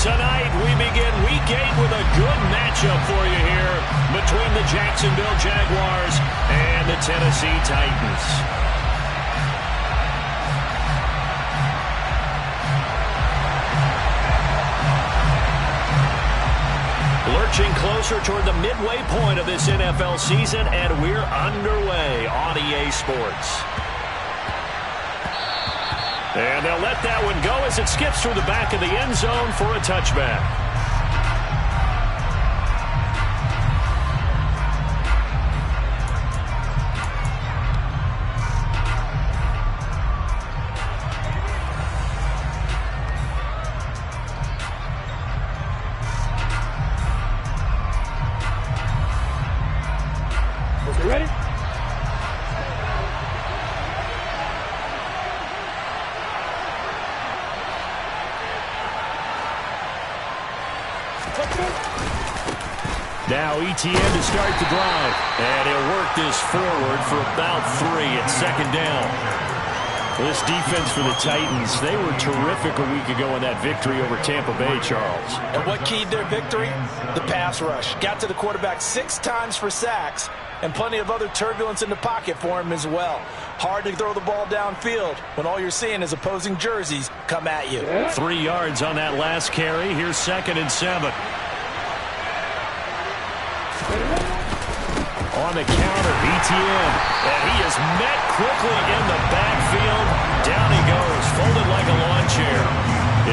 Tonight, we begin Week 8 with a good matchup for you here between the Jacksonville Jaguars and the Tennessee Titans. Lurching closer toward the midway point of this NFL season, and we're underway on EA Sports. And they'll let that one go as it skips through the back of the end zone for a touchback. Okay, ready? Now ETN to start the drive. And he'll work this forward for about 3 at second down. This defense for the Titans, they were terrific a week ago in that victory over Tampa Bay, Charles. And what keyed their victory? The pass rush. Got to the quarterback 6 times for sacks, and plenty of other turbulence in the pocket for him as well. Hard to throw the ball downfield when all you're seeing is opposing jerseys come at you. 3 yards on that last carry. Here's 2nd and 7. On the counter, ETN, and he is met quickly in the backfield. Down he goes, folded like a lawn chair.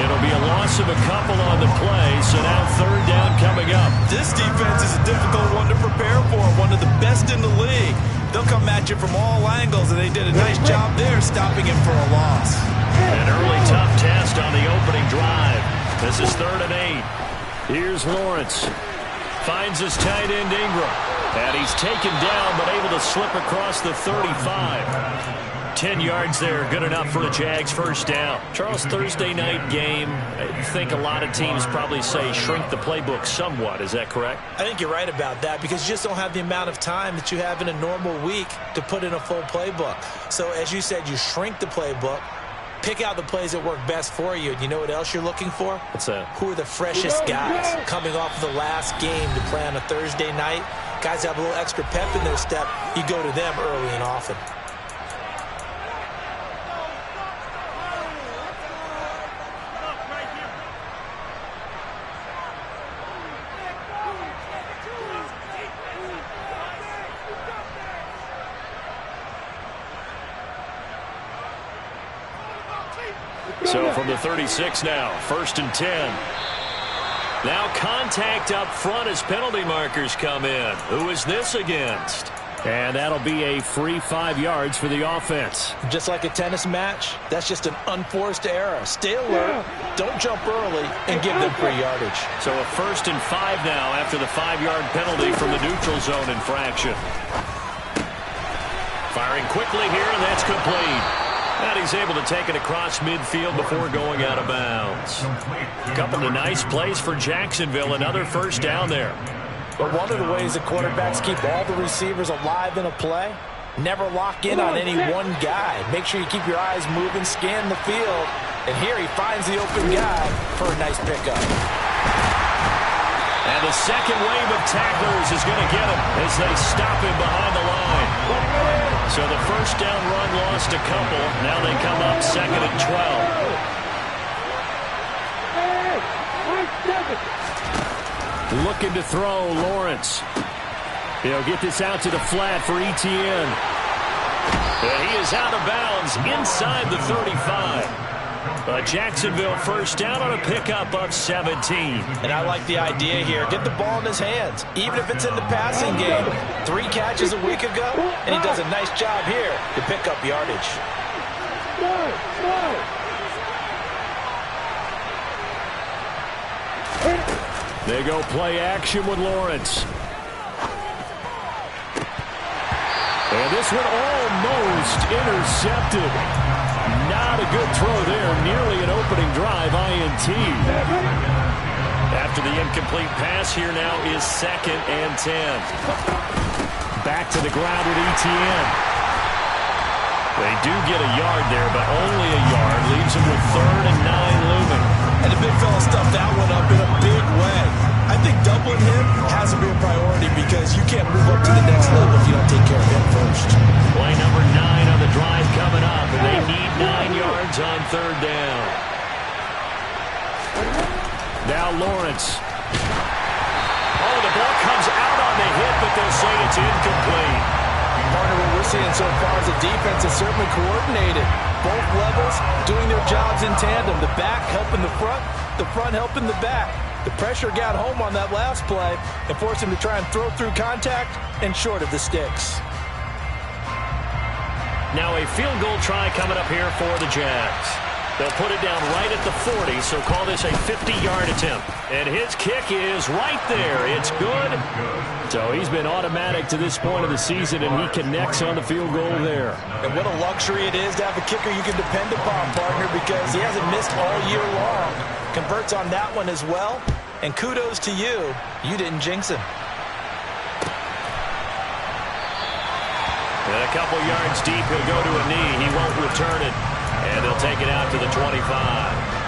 It'll be a loss of a couple on the play, so now 3rd down coming up. This defense is a difficult one to prepare for, one of the best in the league. They'll come at you from all angles, and they did a nice job there stopping him for a loss. An early tough test on the opening drive. This is 3rd and 8. Here's Lawrence. Finds his tight end Ingram. And he's taken down, but able to slip across the 35. 10 yards there, good enough for a Jags first down. Charles, Thursday night game, I think a lot of teams probably say shrink the playbook somewhat. Is that correct? I think you're right about that because you just don't have the amount of time that you have in a normal week to put in a full playbook. So as you said, you shrink the playbook, pick out the plays that work best for you. And you know what else you're looking for? What's that? Who are the freshest guys coming off of the last game to play on a Thursday night? Guys have a little extra pep in their step. You go to them early and often. So from the 36 now, 1st and 10. Now contact up front as penalty markers come in. Who is this against? And that'll be a free 5 yards for the offense. Just like a tennis match, that's just an unforced error. Stay alert, don't jump early, and give them free yardage. So a 1st and 5 now after the 5-yard penalty from the neutral zone infraction. Firing quickly here, and that's complete. And he's able to take it across midfield before going out of bounds. A couple of nice plays for Jacksonville. Another first down there. But one of the ways that quarterbacks keep all the receivers alive in a play, never lock in on any one guy. Make sure you keep your eyes moving, scan the field. And here he finds the open guy for a nice pickup. And the second wave of tacklers is going to get him as they stop him behind the line. So the first down run lost a couple. Now they come up 2nd and 12. Looking to throw, Lawrence. He'll get this out to the flat for ETN. And he is out of bounds inside the 35. A Jacksonville first down on a pickup of 17. And I like the idea here. Get the ball in his hands, even if it's in the passing game. 3 catches a week ago, and he does a nice job here to pick up yardage. They go play action with Lawrence. And this one almost intercepted. Not a good throw there. Nearly an opening drive INT. After the incomplete pass, here now is 2nd and 10. Back to the ground with ETN. They do get a yard there, but only a yard. Leaves them with 3rd and 9 looming. And the big fella stuffed that one up because you can't move up to the next level if you don't take care of him first. Play number 9 on the drive coming up, and they need 9 yards on third down. Now Lawrence. Oh, the ball comes out on the hit, but they'll say it's incomplete. Partner, what we're seeing so far is the defense is certainly coordinated. Both levels doing their jobs in tandem. The back helping the front helping the back. The pressure got home on that last play and forced him to try and throw through contact and short of the sticks. Now a field goal try coming up here for the Jags. They'll put it down right at the 40, so call this a 50-yard attempt. And his kick is right there. It's good. So he's been automatic to this point of the season, and he connects on the field goal there. And what a luxury it is to have a kicker you can depend upon, partner, because he hasn't missed all year long. Converts on that one as well. And kudos to you. You didn't jinx him. And a couple yards deep, he'll go to a knee. He won't return it. And they'll take it out to the 25.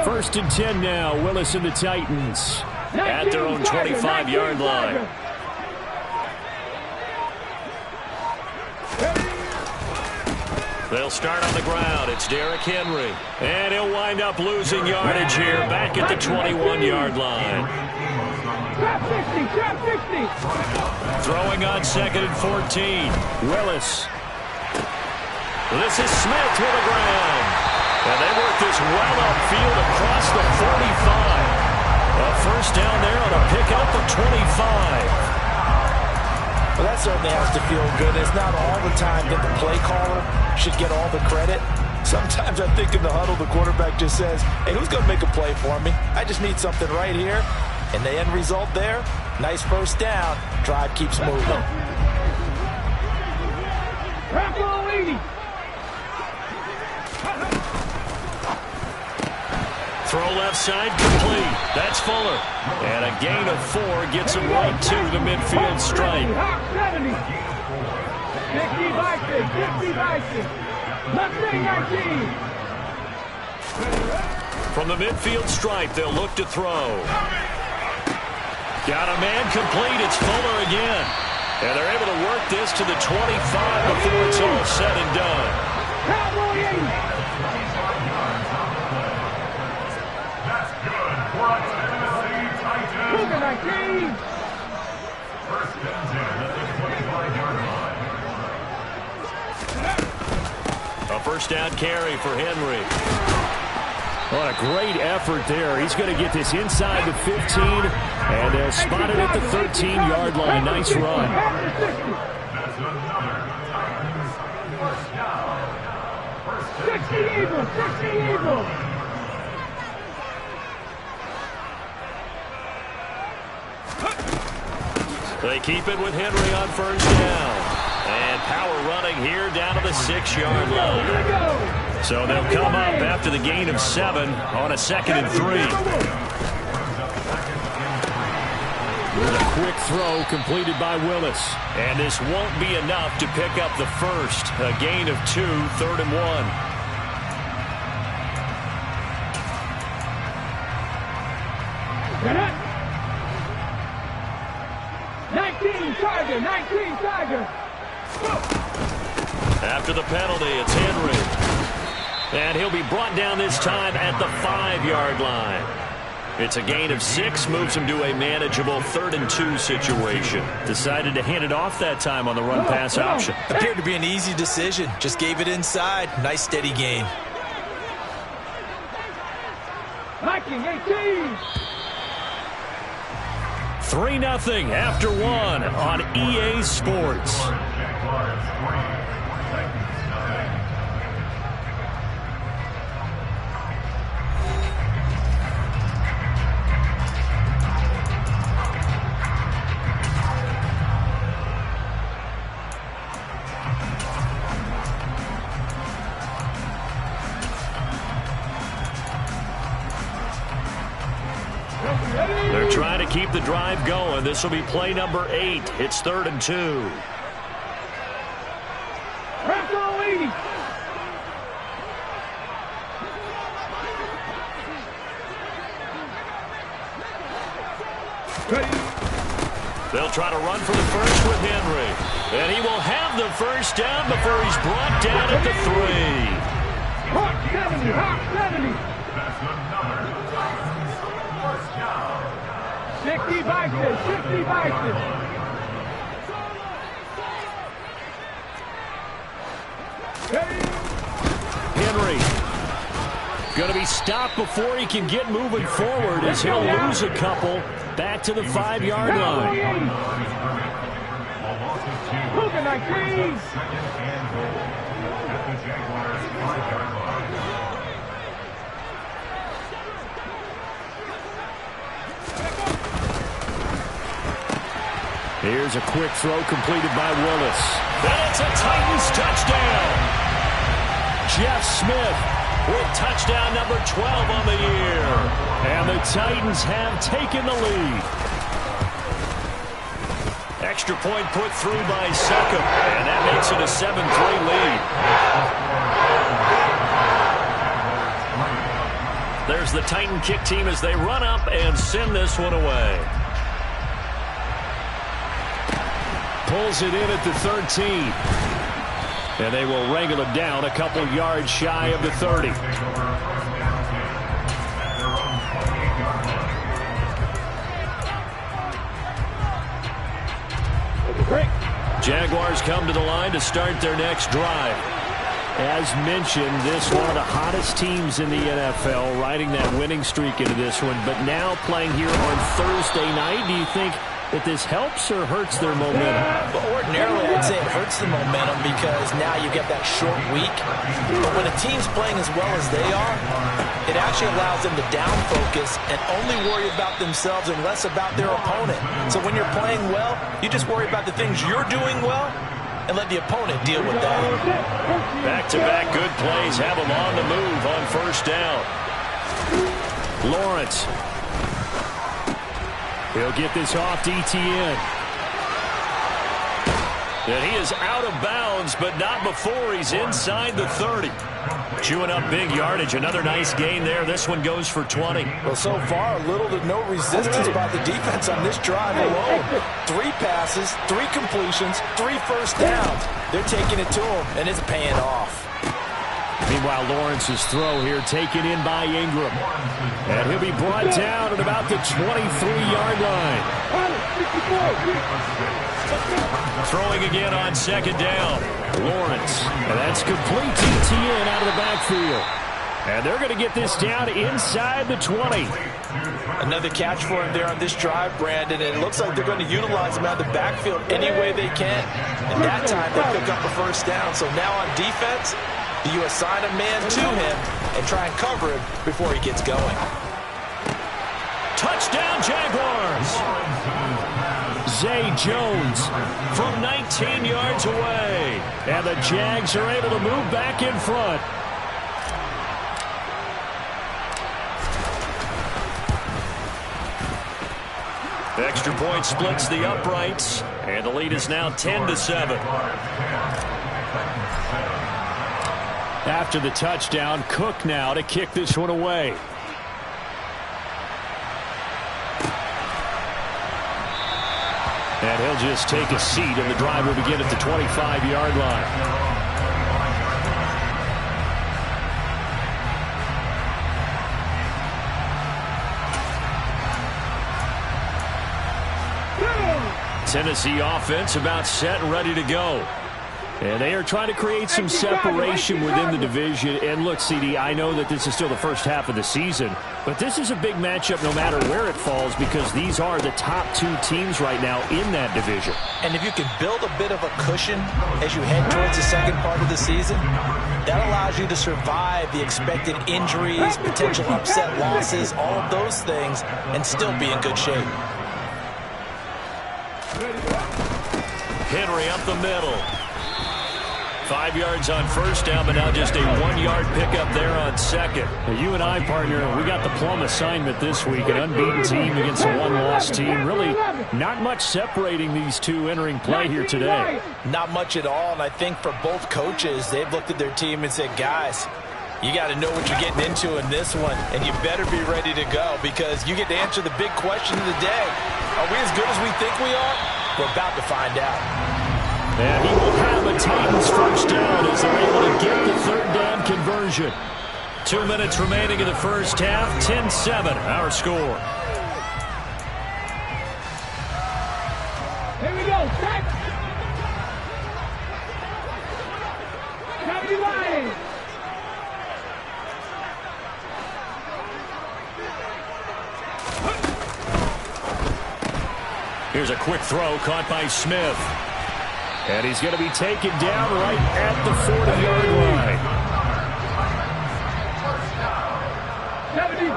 First and 10 now. Willis and the Titans at their own 25-yard line. They'll start on the ground. It's Derrick Henry. And he'll wind up losing yardage here back at the 21-yard line. Throwing on 2nd and 14. Willis. This is Smith to the ground. And they work this well upfield across the 45. A first down there on a pickup of 25. Well, that certainly has to feel good. It's not all the time that the play caller should get all the credit. Sometimes I think in the huddle, the quarterback just says, hey, who's going to make a play for me? I just need something right here. And the end result there, nice first down. Drive keeps moving. Throw left side, complete. That's Fuller. And a gain of 4 gets him right to the midfield stripe. 50 19. From the midfield stripe, they'll look to throw. Got a man complete. It's Fuller again. And they're able to work this to the 25 before it's all said and done. A first down carry for Henry. What a great effort there. He's going to get this inside the 15, and they'll spot it at the 13-yard line. Nice run. They keep it with Henry on first down. And power running here down to the 6-yard line. So they'll come up after the gain of 7 on a 2nd and 3. With a quick throw completed by Willis. And this won't be enough to pick up the first. A gain of 2, 3rd and 1. After the penalty, it's Henry. And he'll be brought down this time at the 5-yard line. It's a gain of 6, moves him to a manageable 3rd and 2 situation. Decided to hand it off that time on the run-pass option. Appeared to be an easy decision. Just gave it inside. Nice steady gain. Viking 18. 3-0 after 1 on EA Sports. They're trying to keep the drive going. This will be play number 8. It's 3rd and 2. They'll try to run for the first with Henry. And he will have the first down before he's brought down at the 3. Hawk 70, Hawk 70. 60 Bison, 60 Bison. Henry going to be stopped before he can get moving forward as he'll lose a couple back to the 5-yard line. Luka 19. Here's a quick throw completed by Willis. And it's a Titans touchdown. Jeff Smith with touchdown number 12 on the year. And the Titans have taken the lead. Extra point put through by Succop. And that makes it a 7-3 lead. There's the Titan kick team as they run up and send this one away. Pulls it in at the 13. And they will wrangle it down a couple yards shy of the 30. Jaguars come to the line to start their next drive. As mentioned, this one of the hottest teams in the NFL, riding that winning streak into this one, but now playing here on Thursday night. Do you think that this helps or hurts their momentum? Well, ordinarily, I'd say it hurts the momentum because now you get that short week. But when a team's playing as well as they are, it actually allows them to down focus and only worry about themselves and less about their opponent. So when you're playing well, you just worry about the things you're doing well and let the opponent deal with that. Back-to-back good plays have them on the move on first down. Lawrence. He'll get this off to Etienne. And he is out of bounds, but not before he's inside the 30. Chewing up big yardage. Another nice gain there. This one goes for 20. Well, so far, little to no resistance by the defense on this drive alone. 3 passes, 3 completions, 3 first downs. They're taking it to him, and it's paying off. Meanwhile, Lawrence's throw here taken in by Ingram. And he'll be brought down at about the 23-yard line. Throwing again on second down. Lawrence. And that's complete to Etienne out of the backfield. And they're going to get this down inside the 20. Another catch for him there on this drive, Brandon. And it looks like they're going to utilize him out of the backfield any way they can. And that time they pick up a first down. So now on defense, you assign a man to him and try and cover him before he gets going. Touchdown, Jaguars! Zay Jones from 19 yards away. And the Jags are able to move back in front. Extra point splits the uprights. And the lead is now 10-7. After the touchdown, Cook now to kick this one away. And he'll just take a seat, and the drive will begin at the 25-yard line. Tennessee offense about set and ready to go. And they are trying to create some separation within the division. And look, CD, I know that this is still the first half of the season, but this is a big matchup no matter where it falls because these are the top 2 teams right now in that division. And if you can build a bit of a cushion as you head towards the second part of the season, that allows you to survive the expected injuries, potential upset losses, all of those things, and still be in good shape. Henry up the middle. 5 yards on first down, but now just a 1-yard pickup there on second. Now, you and I, partner, we got the plum assignment this week. An unbeaten team against a one-loss team. Really not much separating these two entering play here today. Not much at all, and I think for both coaches, they've looked at their team and said, guys, you got to know what you're getting into in this one, and you better be ready to go because you get to answer the big question of the day. Are we as good as we think we are? We're about to find out. And he will have a Titans first down as they're able to get the third down conversion. 2 minutes remaining in the first half. 10-7, our score. Here we go. Set. 79. Here's a quick throw caught by Smith. And he's going to be taken down right at the 40-yard line. 70.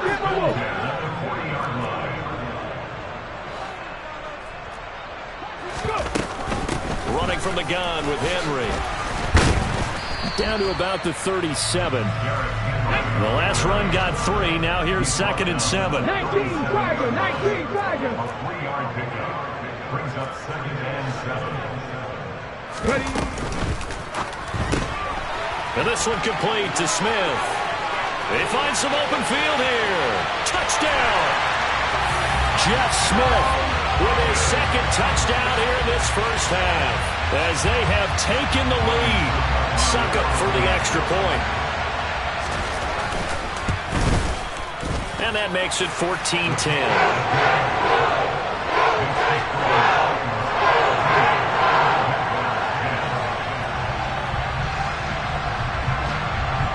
Running from the gun with Henry. Down to about the 37. The last run got 3. Now here's 2nd and 7. 19 Tiger. 19 Tiger. A 3-yard pickup brings up 2nd and 7. Ready. And this one complete to Smith. They find some open field here. Touchdown! Jeff Smith with his 2nd touchdown here in this first half. As they have taken the lead. Suck up for the extra point. And that makes it 14-10.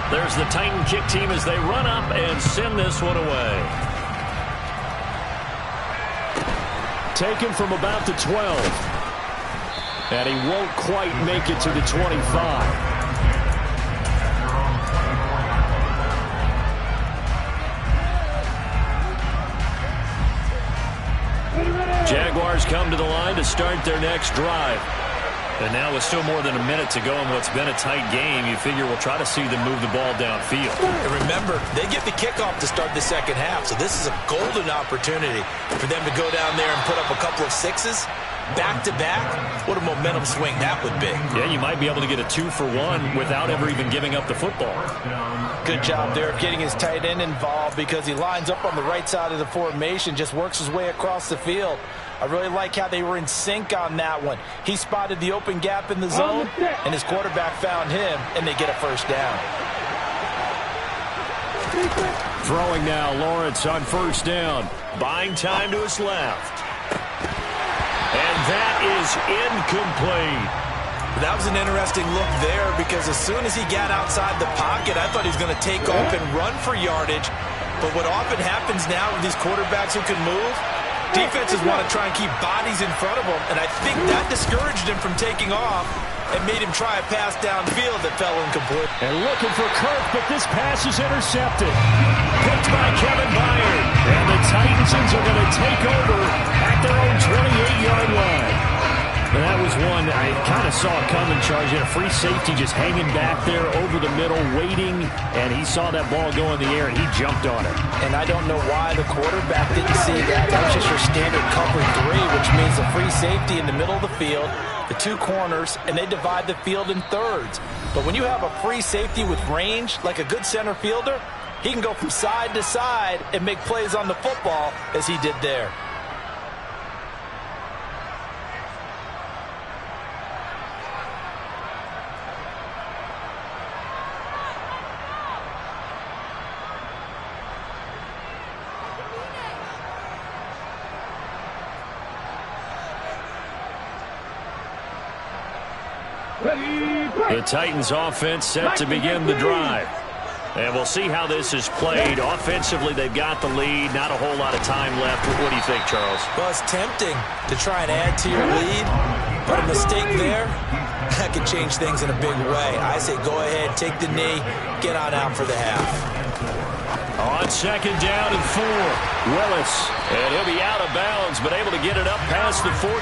There's the Titan kick team as they run up and send this one away. Taken from about the 12. And he won't quite make it to the 25. Jaguars come to the line to start their next drive. And now with still more than a minute to go in what's been a tight game, you figure we'll try to see them move the ball downfield. And remember, they get the kickoff to start the second half, so this is a golden opportunity for them to go down there and put up a couple of sixes. Back-to-back, what a momentum swing that would be. Yeah, you might be able to get a 2-for-1 without ever even giving up the football. Good job there of getting his tight end involved because he lines up on the right side of the formation, just works his way across the field. I really like how they were in sync on that one. He spotted the open gap in the zone, and his quarterback found him, and they get a first down. Throwing now, Lawrence on first down. Buying time to his left. And that is incomplete. That was an interesting look there because as soon as he got outside the pocket, I thought he was going to take off and run for yardage. But what often happens now with these quarterbacks who can move, defenses want to try and keep bodies in front of them, and I think that discouraged him from taking off and made him try a pass downfield that fell incomplete. And looking for Kirk, but this pass is intercepted. Picked by Kevin Byard. And the Titans are going to take over at their own 28-yard line. And that was one I kind of saw coming, Charles. You had a free safety just hanging back there over the middle, waiting, and he saw that ball go in the air, and he jumped on it. And I don't know why the quarterback didn't see that. That was just your standard cover 3, which means a free safety in the middle of the field, the 2 corners, and they divide the field in thirds. But when you have a free safety with range, like a good center fielder, he can go from side to side and make plays on the football as he did there. The Titans offense set to begin the drive. And we'll see how this is played. Offensively, they've got the lead. Not a whole lot of time left. What do you think, Charles? Well, it's tempting to try and add to your lead, but a mistake there, that could change things in a big way. I say go ahead, take the knee, get on out for the half. On second down and 4, Willis. And he'll be out of bounds, but able to get it up past the 45.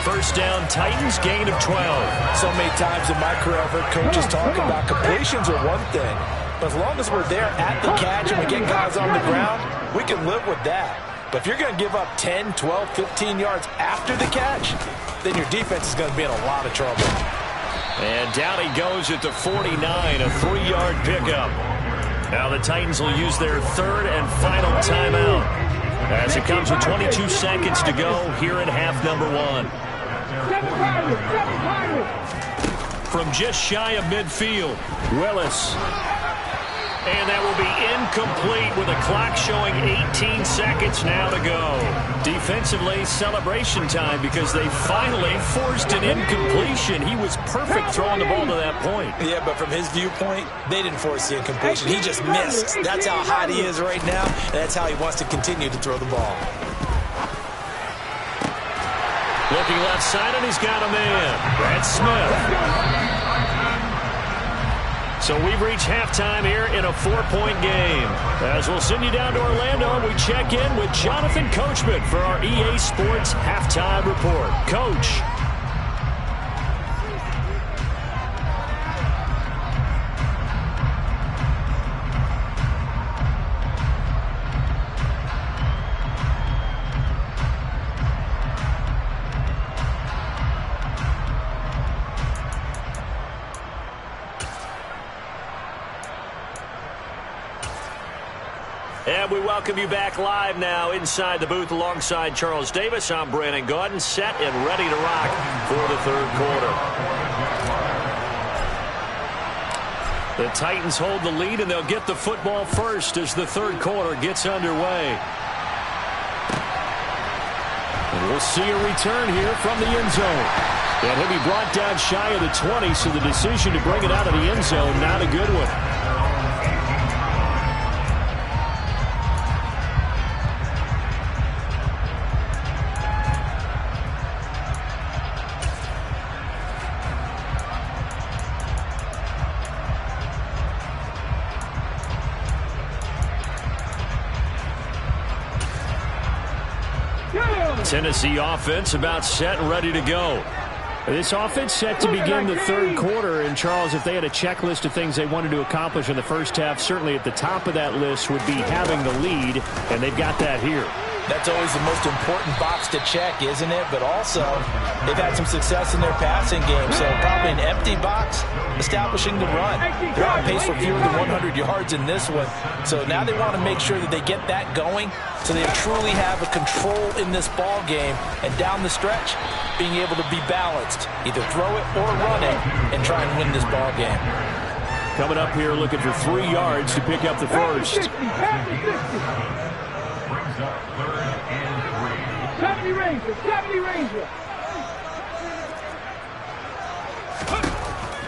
First down, Titans, gain of 12. So many times in my career I've heard coaches talk about completions are one thing. But as long as we're there at the catch and we get guys on the ground, we can live with that. But if you're going to give up 10, 12, 15 yards after the catch, then your defense is going to be in a lot of trouble. And down he goes at the 49, a 3-yard pickup. Now the Titans will use their third and final timeout as it comes with 22 seconds to go here in half number 1. From just shy of midfield, Willis. And that will be incomplete with a clock showing 18 seconds now to go. Defensively, celebration time because they finally forced an incompletion. He was perfect throwing the ball to that point. Yeah, but from his viewpoint, they didn't force the incompletion. He just missed. That's how hot he is right now, and that's how he wants to continue to throw the ball. Looking left side, and he's got a man. Brad Smith. So we've reached halftime here in a 4-point game. As we'll send you down to Orlando, we check in with Jonathan Coachman for our EA Sports Halftime Report. Coach. And we welcome you back live now inside the booth alongside Charles Davis. I'm Brandon Gaudin, set and ready to rock for the third quarter. The Titans hold the lead, and they'll get the football first as the third quarter gets underway. And we'll see a return here from the end zone. And he'll be brought down shy of the 20, so the decision to bring it out of the end zone, not a good one. Tennessee offense about set and ready to go. This offense set to begin the third quarter. And, Charles, if they had a checklist of things they wanted to accomplish in the first half, certainly at the top of that list would be having the lead, and they've got that here. That's always the most important box to check, isn't it? But also, they've had some success in their passing game, so probably an empty box establishing the run. They're on pace for fewer than 100 yards in this one, so now they want to make sure that they get that going so they truly have a control in this ball game, and down the stretch, being able to be balanced, either throw it or run it, and try and win this ball game. Coming up here looking for 3 yards to pick up the first. 70 Ranger, 70 Ranger.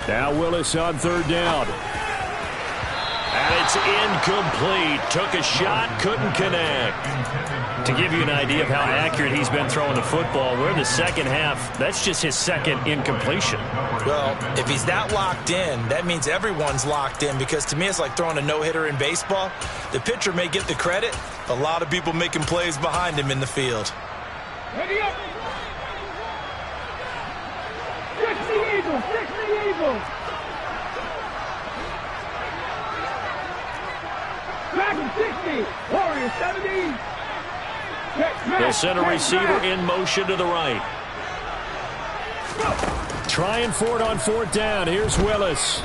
Now Willis on third down. And it's incomplete. Took a shot, couldn't connect. To give you an idea of how accurate he's been throwing the football, we're in the second half. That's just his second incompletion. Well, if he's that locked in, that means everyone's locked in, because to me it's like throwing a no-hitter in baseball. The pitcher may get the credit, a lot of people making plays behind him in the field. Ready up. 60 Eagles, 60 Eagles. Dragon 60, Warriors 70. They'll send a receiver in motion to the right. Trying for it on fourth down. Here's Willis.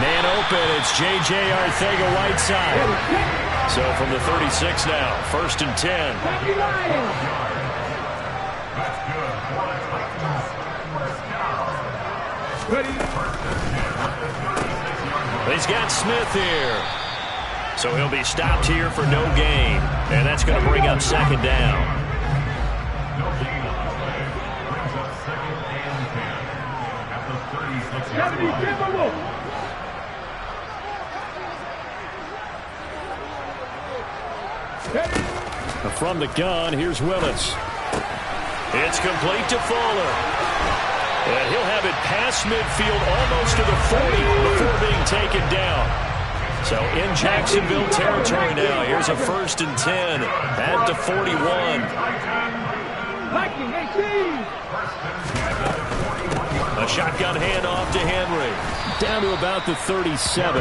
Man open. It's J.J. Arcega-Whiteside. So from the 36 now, first and 10. He's got Smith here. So he'll be stopped here for no gain. And that's going to bring up second down. From the gun, here's Willis. It's complete to Fuller. And he'll have it past midfield almost to the 40 before being taken down. So in Jacksonville territory now. Here's a first and 10 at the 41. Viking 18. A shotgun handoff to Henry. Down to about the 37.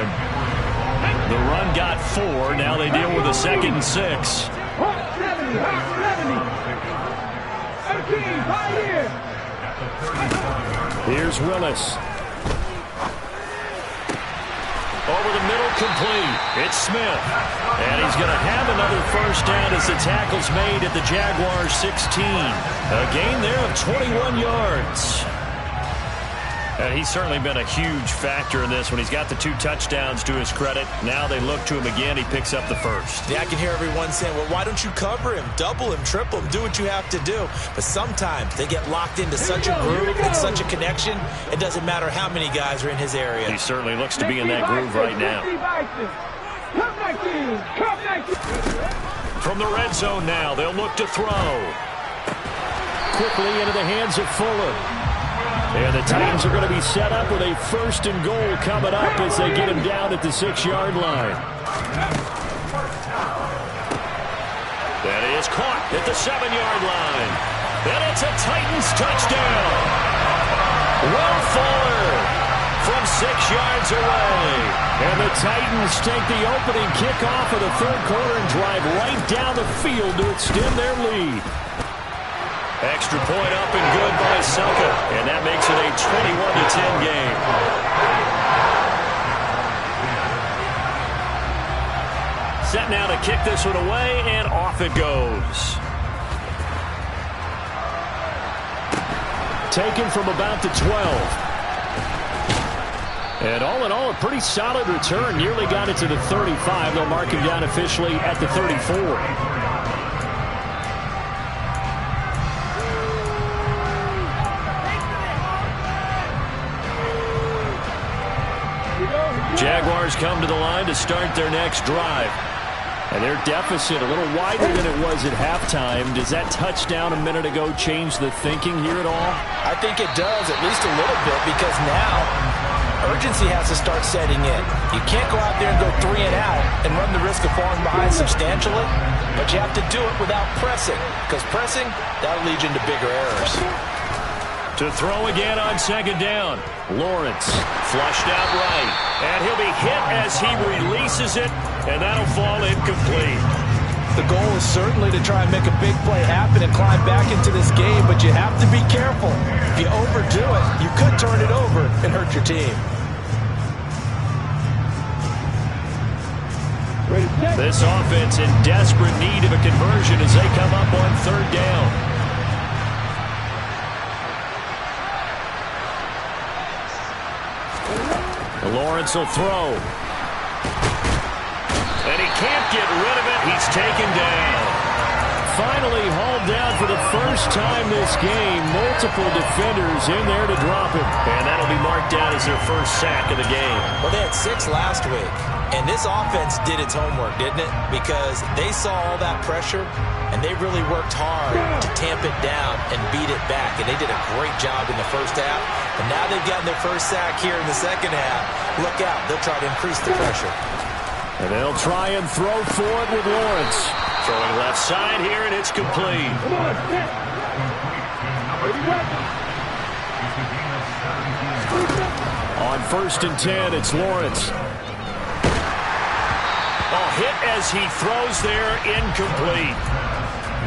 The run got 4. Now they deal with a 2nd and 6. Hawk 70. Hawk 70. 13. 5 years. Here's Willis. Over the middle, complete. It's Smith. And he's going to have another first down as the tackle's made at the Jaguars' 16. A gain there of 21 yards. And he's certainly been a huge factor in this when he's got the 2 touchdowns to his credit. Now they look to him again. He picks up the first. Yeah, I can hear everyone saying, well, why don't you cover him, double him, triple him, do what you have to do. But sometimes they get locked into such a groove and such a connection, it doesn't matter how many guys are in his area. He certainly looks to be in that groove right now. From the red zone now, they'll look to throw. Quickly into the hands of Fuller. And the Titans are going to be set up with a 1st and goal coming up as they get him down at the 6-yard line. That is caught at the 7-yard line. And it's a Titans touchdown. Will Fuller from 6 yards away. And the Titans take the opening kickoff of the 3rd quarter and drive right down the field to extend their lead. Extra point up and good by Selka. And that makes it a 21-10 game. Set now to kick this one away, and off it goes. Taken from about the 12. And all in all, a pretty solid return. Nearly got it to the 35. They'll mark him down officially at the 34. Jaguars come to the line to start their next drive. And their deficit a little wider than it was at halftime. Does that touchdown a minute ago change the thinking here at all? I think it does, at least a little bit, because now urgency has to start setting in. You can't go out there and go 3 and out and run the risk of falling behind substantially, but you have to do it without pressing, because pressing, that'll lead you into bigger errors. To throw again on 2nd down. Lawrence flushed out right. And he'll be hit as he releases it, and that'll fall incomplete. The goal is certainly to try and make a big play happen and climb back into this game, but you have to be careful. If you overdo it, you could turn it over and hurt your team. This offense in desperate need of a conversion as they come up on 3rd down. Lawrence will throw. And he can't get rid of it. He's taken down. Finally hauled down for the first time this game. Multiple defenders in there to drop him. And that'll be marked down as their first sack of the game. Well, they had 6 last week. And this offense did its homework, didn't it? Because they saw all that pressure, and they really worked hard to tamp it down and beat it back. And they did a great job in the first half. And now they've gotten their first sack here in the second half. Look out. They'll try to increase the pressure. And they'll try and throw for it with Lawrence. Throwing left side here, and it's complete. On 1st and 10, it's Lawrence. Hit as he throws there, incomplete.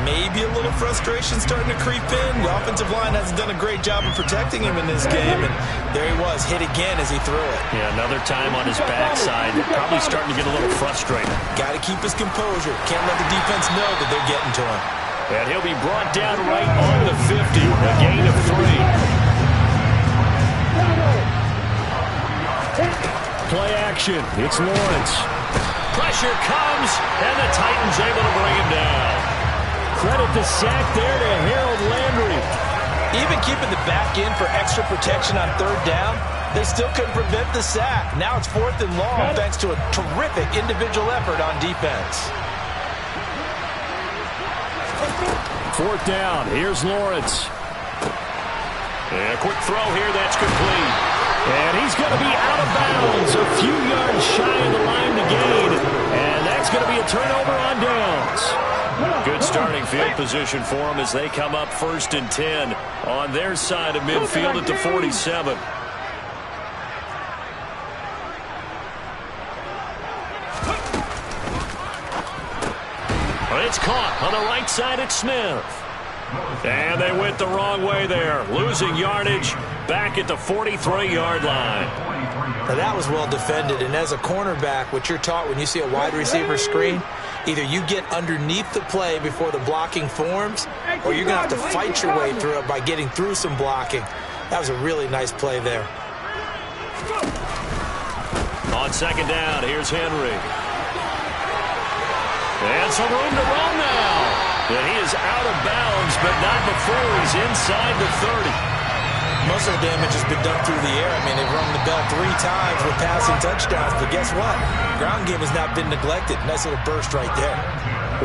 Maybe a little frustration starting to creep in. The offensive line hasn't done a great job of protecting him in this game, and there he was, hit again as he threw it. Yeah, another time on his backside. Probably starting to get a little frustrated. Got to keep his composure. Can't let the defense know that they're getting to him. And he'll be brought down right on the 50, a gain of 3. Play action. It's Lawrence. Pressure comes, and the Titans able to bring him down. Credit the sack there to Harold Landry. Even keeping the back in for extra protection on 3rd down, they still couldn't prevent the sack. Now it's 4th and long thanks to a terrific individual effort on defense. 4th down. Here's Lawrence. And a quick throw here. That's complete. And he's going to be out of bounds. A few yards shy of the line to gain. And that's going to be a turnover on downs. Good starting field position for them as they come up 1st and 10 on their side of midfield at the 47. It's caught on the right side at Smith. And they went the wrong way there, losing yardage back at the 43-yard line. Now that was well defended, and as a cornerback, what you're taught when you see a wide receiver screen, either you get underneath the play before the blocking forms, or you're going to have to fight your way through it by getting through some blocking. That was a really nice play there. On 2nd down, here's Henry. And some room to run now. And he is out of bounds, but not before he's inside the 30. Most of the damage has been done through the air. I mean, they've rung the bell 3 times with passing touchdowns, but guess what? Ground game has not been neglected. Nice little burst right there.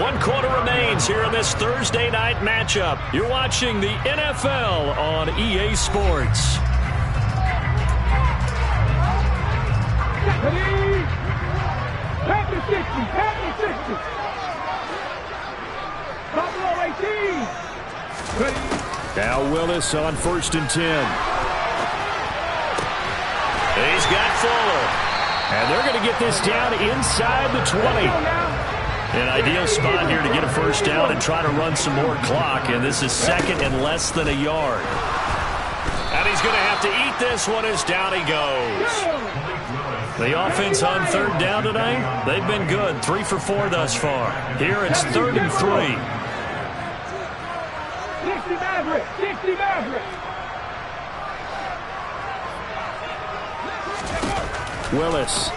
1 quarter remains here in this Thursday night matchup. You're watching the NFL on EA Sports. Pass the 60, pass the 60. Buffalo 18. Now Willis on 1st and 10. He's got Fuller. And they're going to get this down inside the 20. An ideal spot here to get a 1st down and try to run some more clock. And this is 2nd and less than a yard. And he's going to have to eat this one as down he goes. The offense on 3rd down tonight, they've been good. 3 for 4 thus far. Here it's 3rd and 3. 60 Maverick, 60 Maverick. Willis.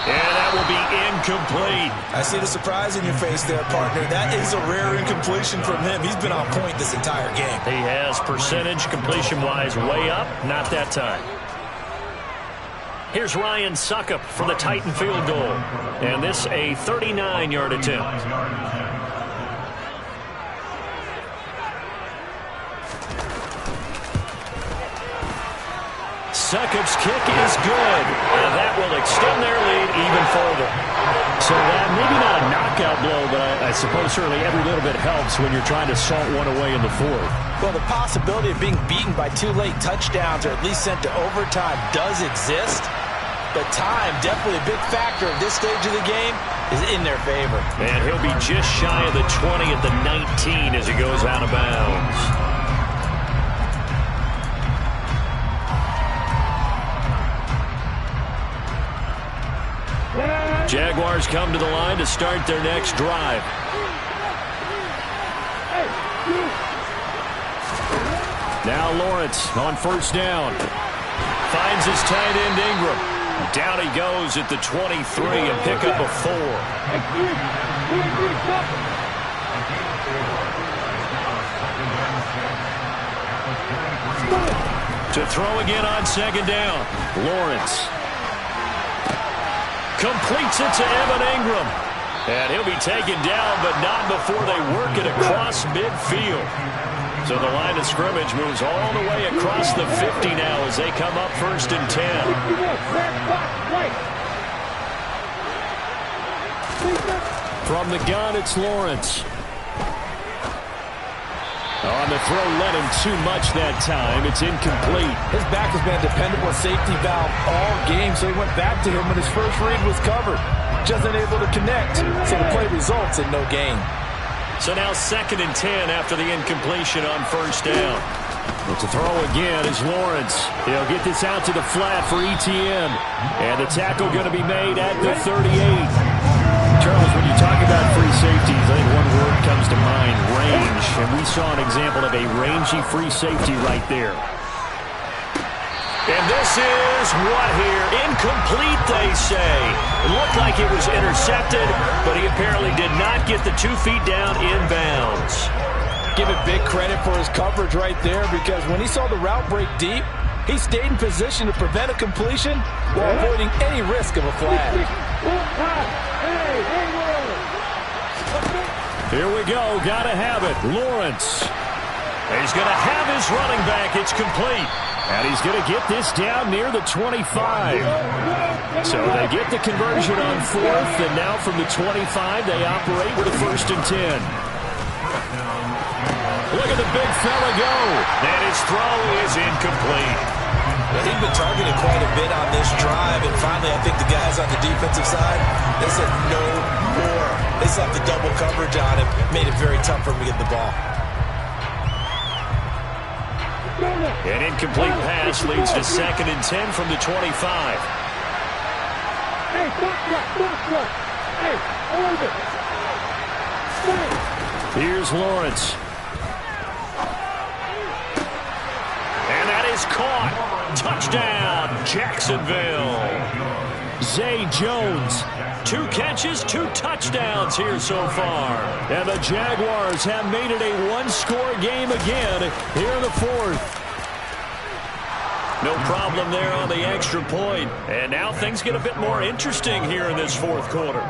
And that will be incomplete. I see the surprise in your face there, partner. That is a rare incompletion from him. He's been on point this entire game. He has percentage completion-wise way up. Not that time. Here's Ryan Suckup for the Titan field goal. And this a 39-yard attempt. Suckup's kick is good, and that will extend their lead even further. So that maybe not a knockout blow, but I suppose certainly every little bit helps when you're trying to salt one away in the 4th. Well, the possibility of being beaten by 2 late touchdowns or at least sent to overtime does exist, but time, definitely a big factor at this stage of the game, is in their favor. And he'll be just shy of the 20 at the 19 as he goes out of bounds. Jaguars come to the line to start their next drive. Now Lawrence on 1st down. Finds his tight end Ingram. Down he goes at the 23 and pick up a 4. To throw again on 2nd down. Lawrence completes it to Evan Ingram. And he'll be taken down, but not before they work it across midfield. So the line of scrimmage moves all the way across the 50 now as they come up 1st and 10. From the gun, it's Lawrence. On the throw, led him too much that time. It's incomplete. His back has been a dependable safety valve all game, so he went back to him when his first read was covered. Just unable to connect, so the play results in no gain. So now 2nd and 10 after the incompletion on 1st down. Well, to throw again is Lawrence. He'll get this out to the flat for ETN. And the tackle going to be made at the 38. Charles, when you talk about free safeties, I think one word comes to mind, range. And we saw an example of a rangy free safety right there. And this is what here? Incomplete, they say. It looked like it was intercepted, but he apparently did not get the 2 feet down inbounds. Give it big credit for his coverage right there, because when he saw the route break deep, he stayed in position to prevent a completion while avoiding any risk of a flag. Here we go. Got to have it. Lawrence. He's going to have his running back. It's complete. And he's going to get this down near the 25. So they get the conversion on fourth, and now from the 25, they operate with a 1st and 10. Look at the big fella go. And his throw is incomplete. He's been targeted quite a bit on this drive, and finally I think the guys on the defensive side, they said no more. They slapped the double coverage on him, made it very tough for him to get the ball. An incomplete pass leads to 2nd and 10 from the 25. Hey, stop. Hey, hold it. Stay. Here's Lawrence. And that is caught. Touchdown, Jacksonville. Zay Jones. 2 catches, 2 touchdowns here so far. And the Jaguars have made it a one-score game again here in the 4th. No problem there on the extra point. And now things get a bit more interesting here in this 4th quarter.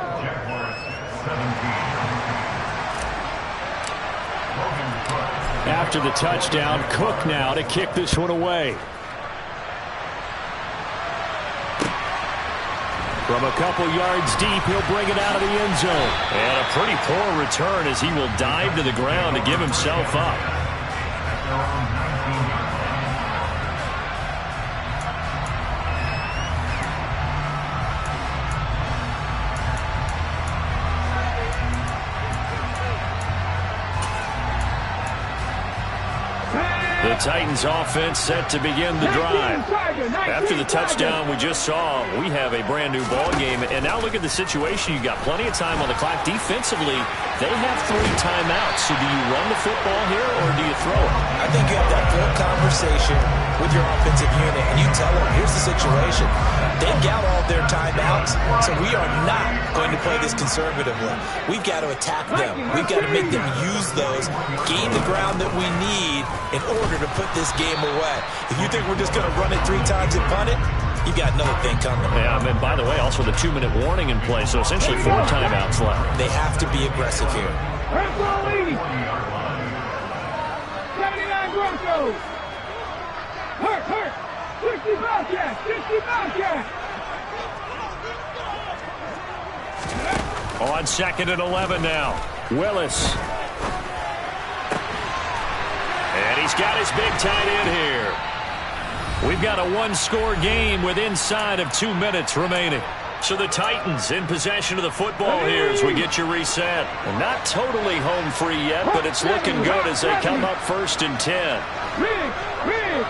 After the touchdown, Cook now to kick this one away. From a couple yards deep, he'll bring it out of the end zone. And a pretty poor return as he will dive to the ground to give himself up. The Titans offense set to begin the drive. After the touchdown we just saw, we have a brand new ball game. And now look at the situation. You got plenty of time on the clock. Defensively, they have 3 timeouts. So do you run the football here or do you throw it? I think you have that full conversation with your offensive unit, and you tell them, here's the situation. They've got all their timeouts, so we are not going to play this conservatively. We've got to attack them. We've got to make them use those, gain the ground that we need in order to put this game away. If you think we're just going to run it 3 times and punt it, you've got another thing coming. Yeah, and by the way, also the 2-minute warning in play, so essentially 4 timeouts left. They have to be aggressive here. 79 Broncos. Hurt. 60 Bobcats. On 2nd and 11 now. Willis. And he's got his big tight end here. We've got a one-score game with inside of 2 minutes remaining. So the Titans in possession of the football here as we get you reset. And not totally home free yet, but it's looking good as they come up 1st and 10. Rig.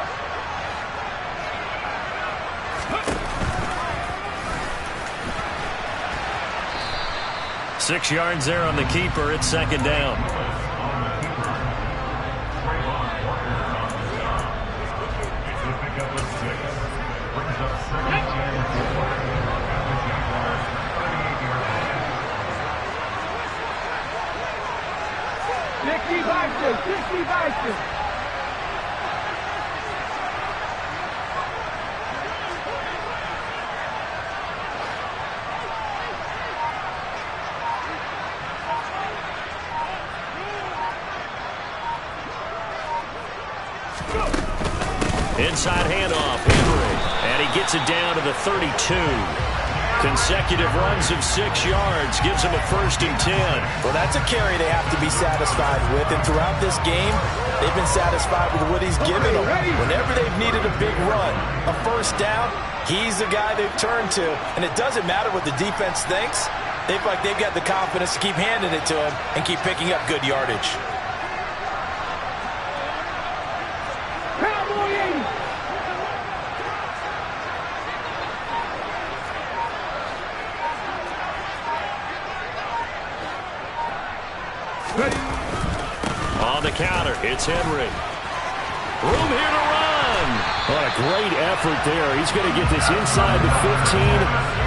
6 yards there on the keeper. It's 2nd down. Inside handoff, Henry. And he gets it down to the 32. Consecutive runs of 6 yards gives him a 1st and 10. Well, that's a carry they have to be satisfied with. And throughout this game, they've been satisfied with what he's given them. Whenever they've needed a big run, a 1st down, he's the guy they've turned to. And it doesn't matter what the defense thinks. They've got the confidence to keep handing it to him and keep picking up good yardage. On the counter, it's Henry. Room here to run. What a great effort there. He's going to get this inside the 15,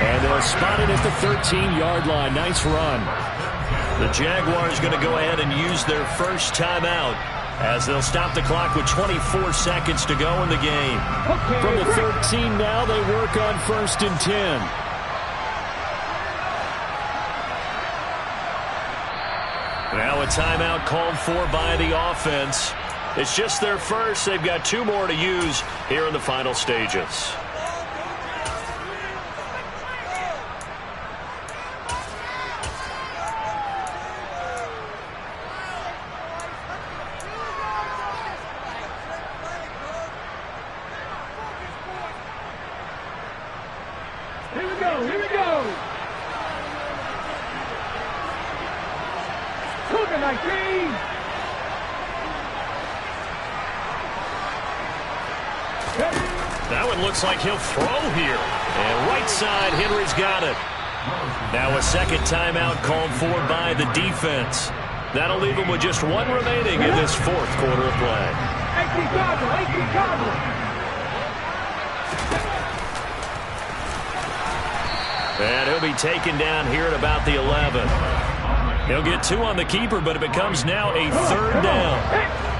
and they'll spot it at the 13-yard line. Nice run. The Jaguars going to go ahead and use their first timeout as they'll stop the clock with 24 seconds to go in the game. From the 13 now, they work on 1st and 10. Now a timeout called for by the offense. It's just their first. They've got 2 more to use here in the final stages. Look at 19. That one looks like he'll throw here. And right side, Henry's got it. Now a second timeout called for by the defense. That'll leave him with just one remaining in this fourth quarter of play. 18 Cardinal. And he'll be taken down here at about the 11. He'll get 2 on the keeper, but it becomes now a third down.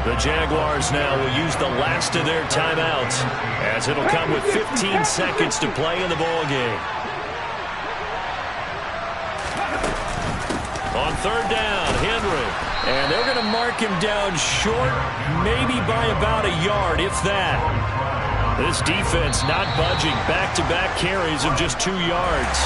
The Jaguars now will use the last of their timeouts, as it'll come with 15 seconds to play in the ballgame. On third down, Henry. And they're going to mark him down short, maybe by about a yard, if that. This defense not budging. Back-to-back carries of just 2 yards.